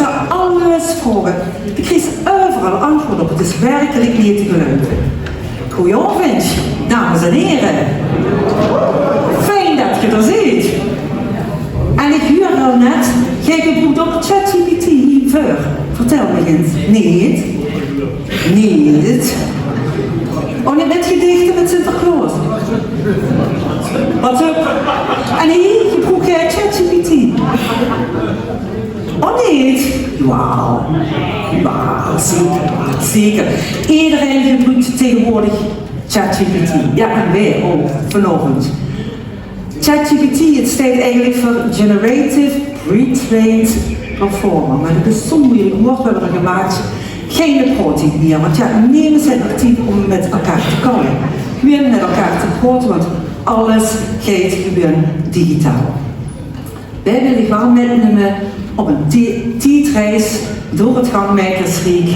ze alles vragen. Ik kreeg overal antwoord op. Het is werkelijk niet te geloven. Goedenavond, dames en heren. Fijn dat je er ziet. En ik huur al net, jij gebruikt op ChatGPT hiervoor. Vertel me eens. Niet. Niet. Oh, je bent gedichten met Sinterklaas. Wat ook? En hier gebruik jij ChatGPT. Oh niet? Wauw. Wauw, zeker. Zeker. Iedereen gebruikt tegenwoordig ChatGPT. Ja, en wij ook vanavond. ChatGPT, het staat eigenlijk voor Generative Pre-trained Performer. Maar dat is zo moeilijk, wordt wel gemaakt. Geen praat meer, want ja, nemen ze de tijd om met elkaar te komen. Weer met elkaar te praten, want alles gaat gebeuren digitaal. Wij willen gaan metnemen op een tijdreis door het Gangmakersrijk.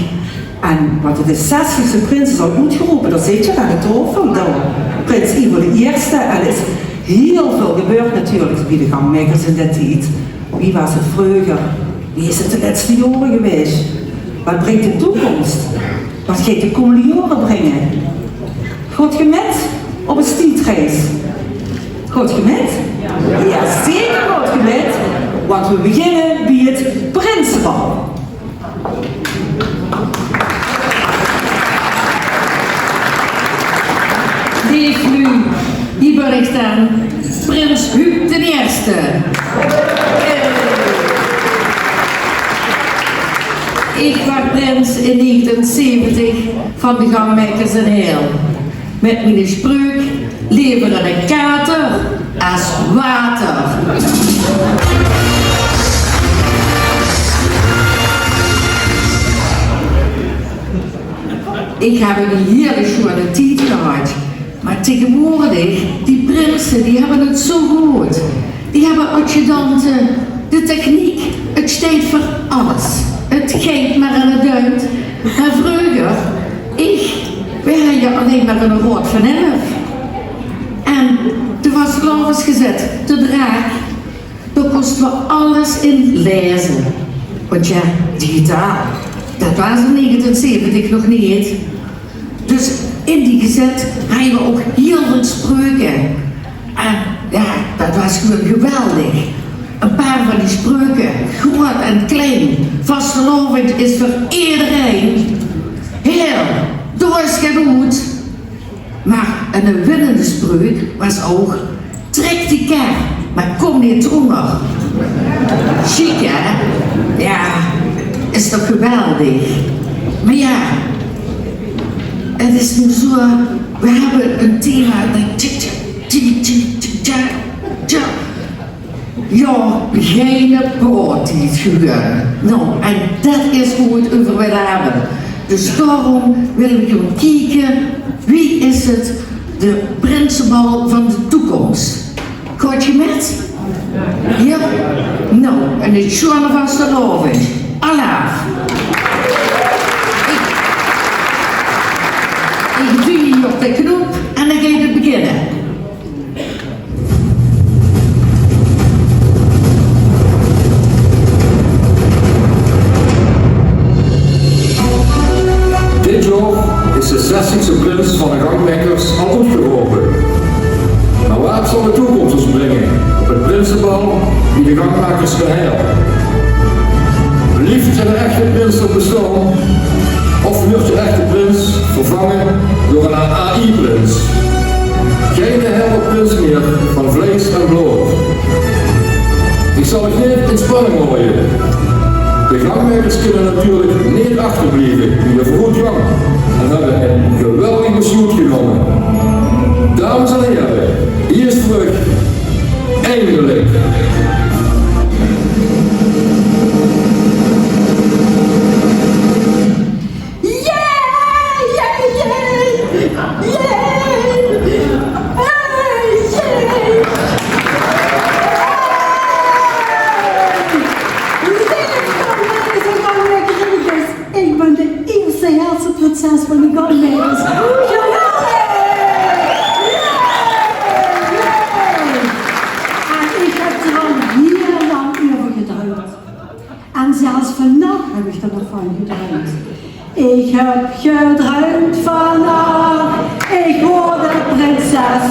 En wat de 60ste prins is al uitgeroepen, daar zit je aan het tafel. Prins Ivo de Eerste, en er is heel veel gebeurd natuurlijk bij de Gangmakers in dat tijd. Wie was het vroeger? Wie is het de laatste jaren geweest? Wat brengt de toekomst? Wat gaat de komende jaren brengen? Goed gemet op een tijdreis? Goed gemet? Ja, zeker goed gemet, want we beginnen bij het Prinsenbal. Leef nu, die bericht aan Prins Huub de Eerste. Ik was prins in 1970 van de Gangmakers in Heel. Met mijn spreuk, leveren een kater als water. Ik heb een heerlijk schone tijd gehad. Maar tegenwoordig, die prinsen, die hebben het zo goed. Die hebben adjudanten, de techniek, het staat voor alles. Het geeft maar aan het duimt. Maar vroeger, wij hadden alleen maar een rood van 11. En er was geloof gezet, de draak. Daar kosten we alles in lezen. Want ja, digitaal, dat was in 1970 nog niet. Dus in die gezet hadden we ook heel veel spreuken. En ja, dat was gewoon geweldig. Een paar van die spreuken, groot en klein, vastgelovend is voor iedereen heel doorgedoet. Maar een winnende spreuk was ook, trek die kar, maar kom niet terug. Chic hè? Ja, is toch geweldig. Maar ja, het is nu zo, we hebben een thema dat ja, geen party gegaan. Nou, en dat is hoe het over willen hebben. Dus daarom willen we gewoon kijken, wie is het, de prinsenbal van de toekomst. Gaat je met? Ja? Nou, en het is schon vast de loving. Allah. Ik duw hier op de knop en dan gaat het beginnen. Dit jaar is de 60ste prins van de Gangmakers al uitgeroepen. Maar wat zal de toekomst ons brengen op het prinsenbal die de Gangmakers geheilen? Blijft de echte prins op bestaan? Of wordt de echte prins vervangen door een AI-prins? Geen hele prins meer van vlees en bloed. Ik zal het niet in spanning gooien. De Gangmakers kunnen natuurlijk niet achterblijven wie de vroeg gang en hebben een geweldig besluit genomen. Dames en heren, hier is terug. Eindelijk. Prinses van de Gangmakers. En ik heb er al heel lang over gedrukt. En zelfs vannacht gedruimd vannacht. Ik word de prinses.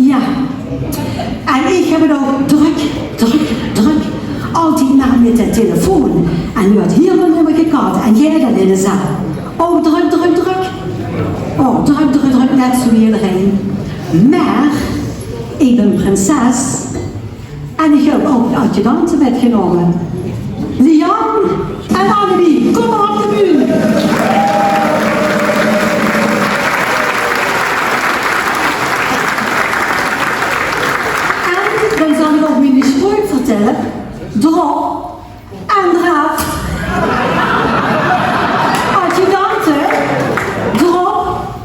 Ja, en ik heb het ook druk. Altijd naar met de telefoon. En nu had hier een nummer gekaart en jij dan in de zaal. Oh, druk. Oh, druk, net zo iedereen. Maar, ik ben prinses. En ik heb ook adjudanten metgenomen. Lian en Annemie, kom maar op de bühne. En dan zal ik ook mijn spreuk vertellen. Drop en draf. Adjudanten,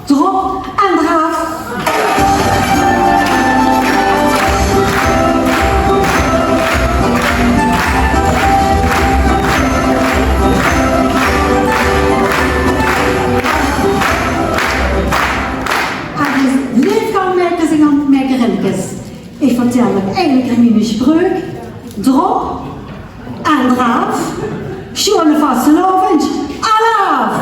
drop en draf. Ik vertel het eigenlijk in mijn spreuk. Drop en draf. Schone vastelovend. Alaaf!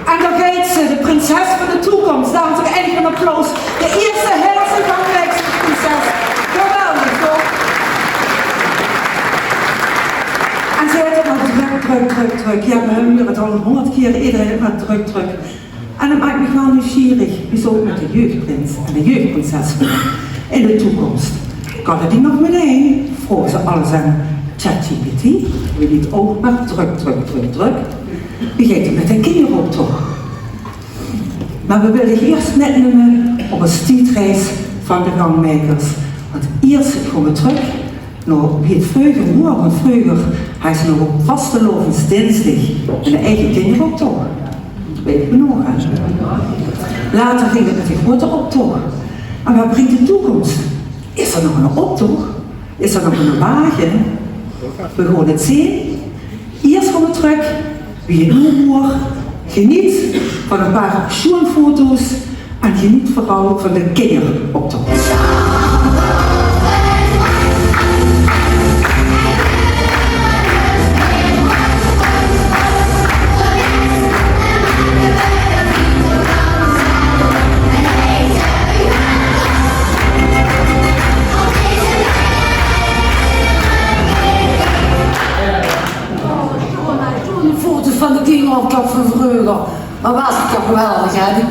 En dan weet ze, de prinses van de toekomst. Dames en heren, een applaus. De eerste hersengangrijkste prinses. Geweldig, toch? En ze heeft het maar druk. Ja, we hebben het al 100 keer, iedereen heeft maar druk. En dat maakt me wel nieuwsgierig. Wie zo met de jeugdprins en de jeugdprinses in de toekomst. Kan het die nog meteen? Vroegen ze alles aan ChatGPT. We niet ook maar druk. Wie gaat er met de kinderen op toch? Maar we willen eerst metnemen op een stietreis van de gangmakers. Want eerst komen we terug naar wie het vroeger hoor. Want vroeger hij ze nog op vastelovens dinsdag en de eigen kinderen op toch. Dat weten we nog. Hè? Later ging het met de grote optocht. En wat brengt de toekomst? Is er nog een optocht? Is er nog een wagen? We gaan het zien. Eerst gaan we terug. Wie het nu hoort, geniet van een paar schoenfoto's en geniet vooral van de kinderoptocht. Van de kinderoptocht van vroeger. Maar was het toch geweldig, hè? Die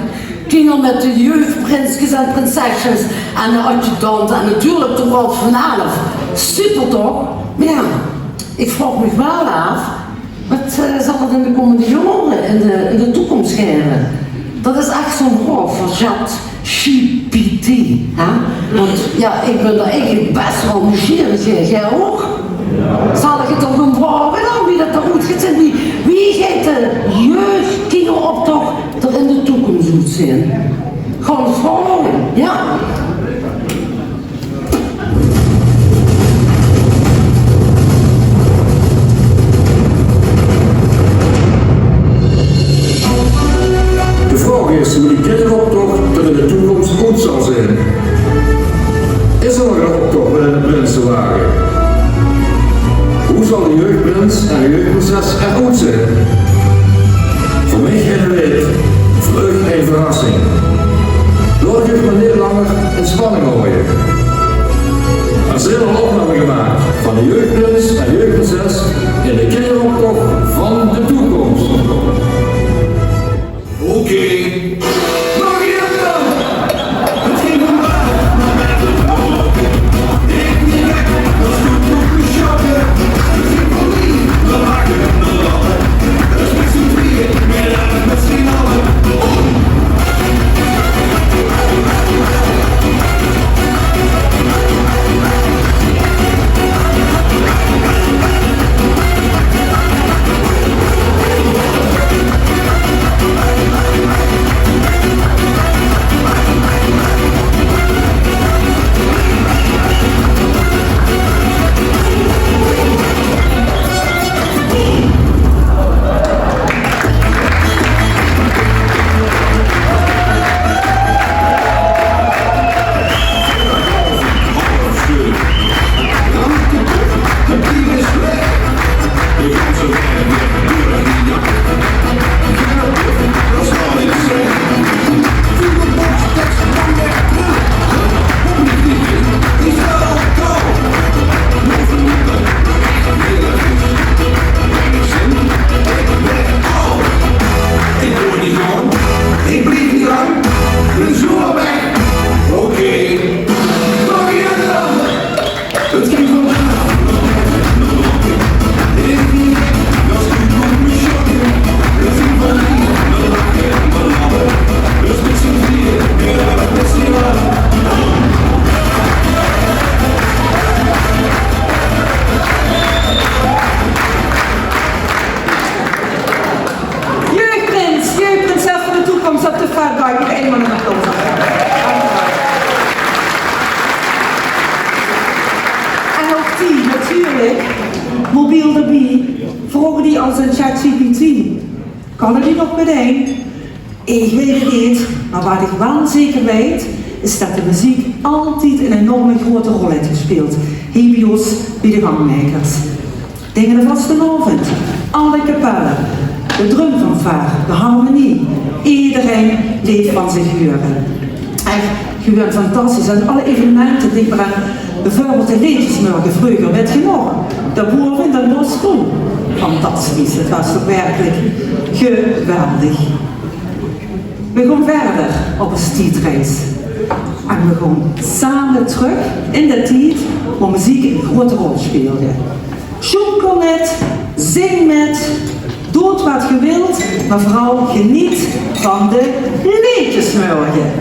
kinderen met de jeugdprinsjes en prinsesjes en de adjudanten en natuurlijk de Rot van Elf. Super toch? Maar ja, ik vraag me wel af, wat zal het in de komende jaren in de toekomst geven? Dat is echt zo'n vraag van ChatGPT, hè? Want ja, ik ben daar eigenlijk best wel nieuwsgierig in, jij ook? Zal ik het toch een vragen dan, wie dat eruit gaat zijn? Wie gaat de jeugdkinderoptocht er in de toekomst moet zijn? Gewoon vragen, ja. De vraag is hoe die kinderoptocht er in de toekomst goed zal zijn. Is er nog een optocht met een prinsenwagen? Hoe zal de jeugdprins en de jeugdprinses eruit zijn? Voor mij geen weet, vreugd en verrassing. Laat je maar niet langer in spanning houden. Er zijn al opnamen gemaakt van de jeugdprins en de jeugdprinses in de kinderoptocht van de toekomst. Oké. Nog hier dan! Het ging vandaag, maar met het oog. Ik niet weg, dat is goed voor de shoppen. Het ging van lief, we maken hem de lachen. Het is met z'n drieën, meer dan het met z'n allen. Vroegen die als een ChatGPT. Kan er die nog meteen? Ik weet het niet, maar wat ik wel zeker weet, is dat de muziek altijd een enorme grote rol heeft gespeeld. Hier bij ons, bij de gangmakers. Tegen de vastenavond, alle kapellen, de drumfanfare, de harmonie. Iedereen leeft van zich huren. Echt gewoon fantastisch. En alle evenementen die we aan bijvoorbeeld de Liedjesmorgen vroeger werd genomen. De boer in de Moskou. Fantastisch, het was toch werkelijk geweldig. We gaan verder op een tijdreis. En we gaan samen terug in de tijd waar muziek een grote rol speelde. Jonkel met, zing met, doe wat je wilt, maar vooral geniet van de Liedjesmorgen.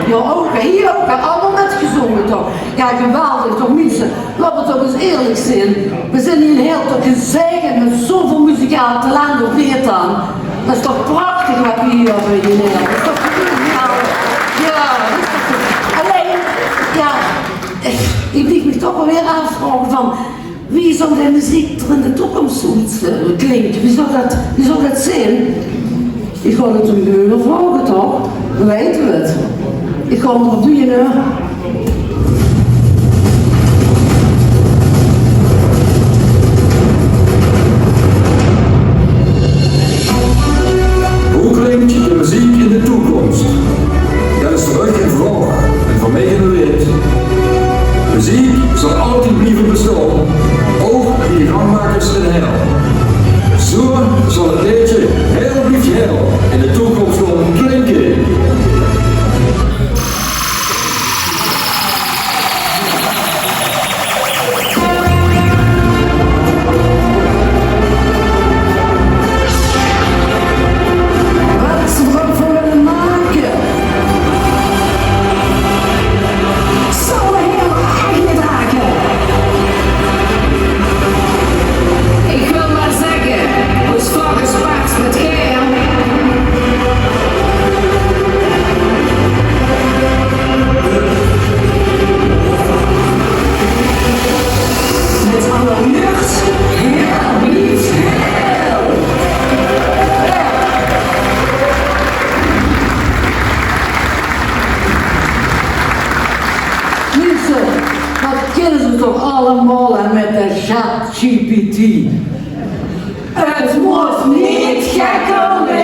Ja, ook, hier ook, allemaal met gezongen toch. Ja, geweldig toch mensen. Laten we toch eens eerlijk zijn. We zijn hier heel toch gezegend met zoveel muzikaal talent op weer aan. Dat is toch prachtig wat we hier hebben in Nederland. Dat is toch geweldig. Ja, dat is toch... Alleen, ja, ik blijf me toch wel weer afvragen van... Wie zou de muziek er in de toekomst zoiets klinken? Wie zou dat zijn? Ik ga het een deur vragen toch? Dan weten we het. Ik ga hem erop doen, nu. Hoe klinkt de muziek in de toekomst? Dat is terug en vraag en van mij genoteerd. Muziek zal altijd blijven bestaan, ook die gangmakers in hel. Zo zal het liedje heel lief heel in de toekomst gewoon klinken. Allemaal en met de ChatGPT. Het moet niet gekker worden.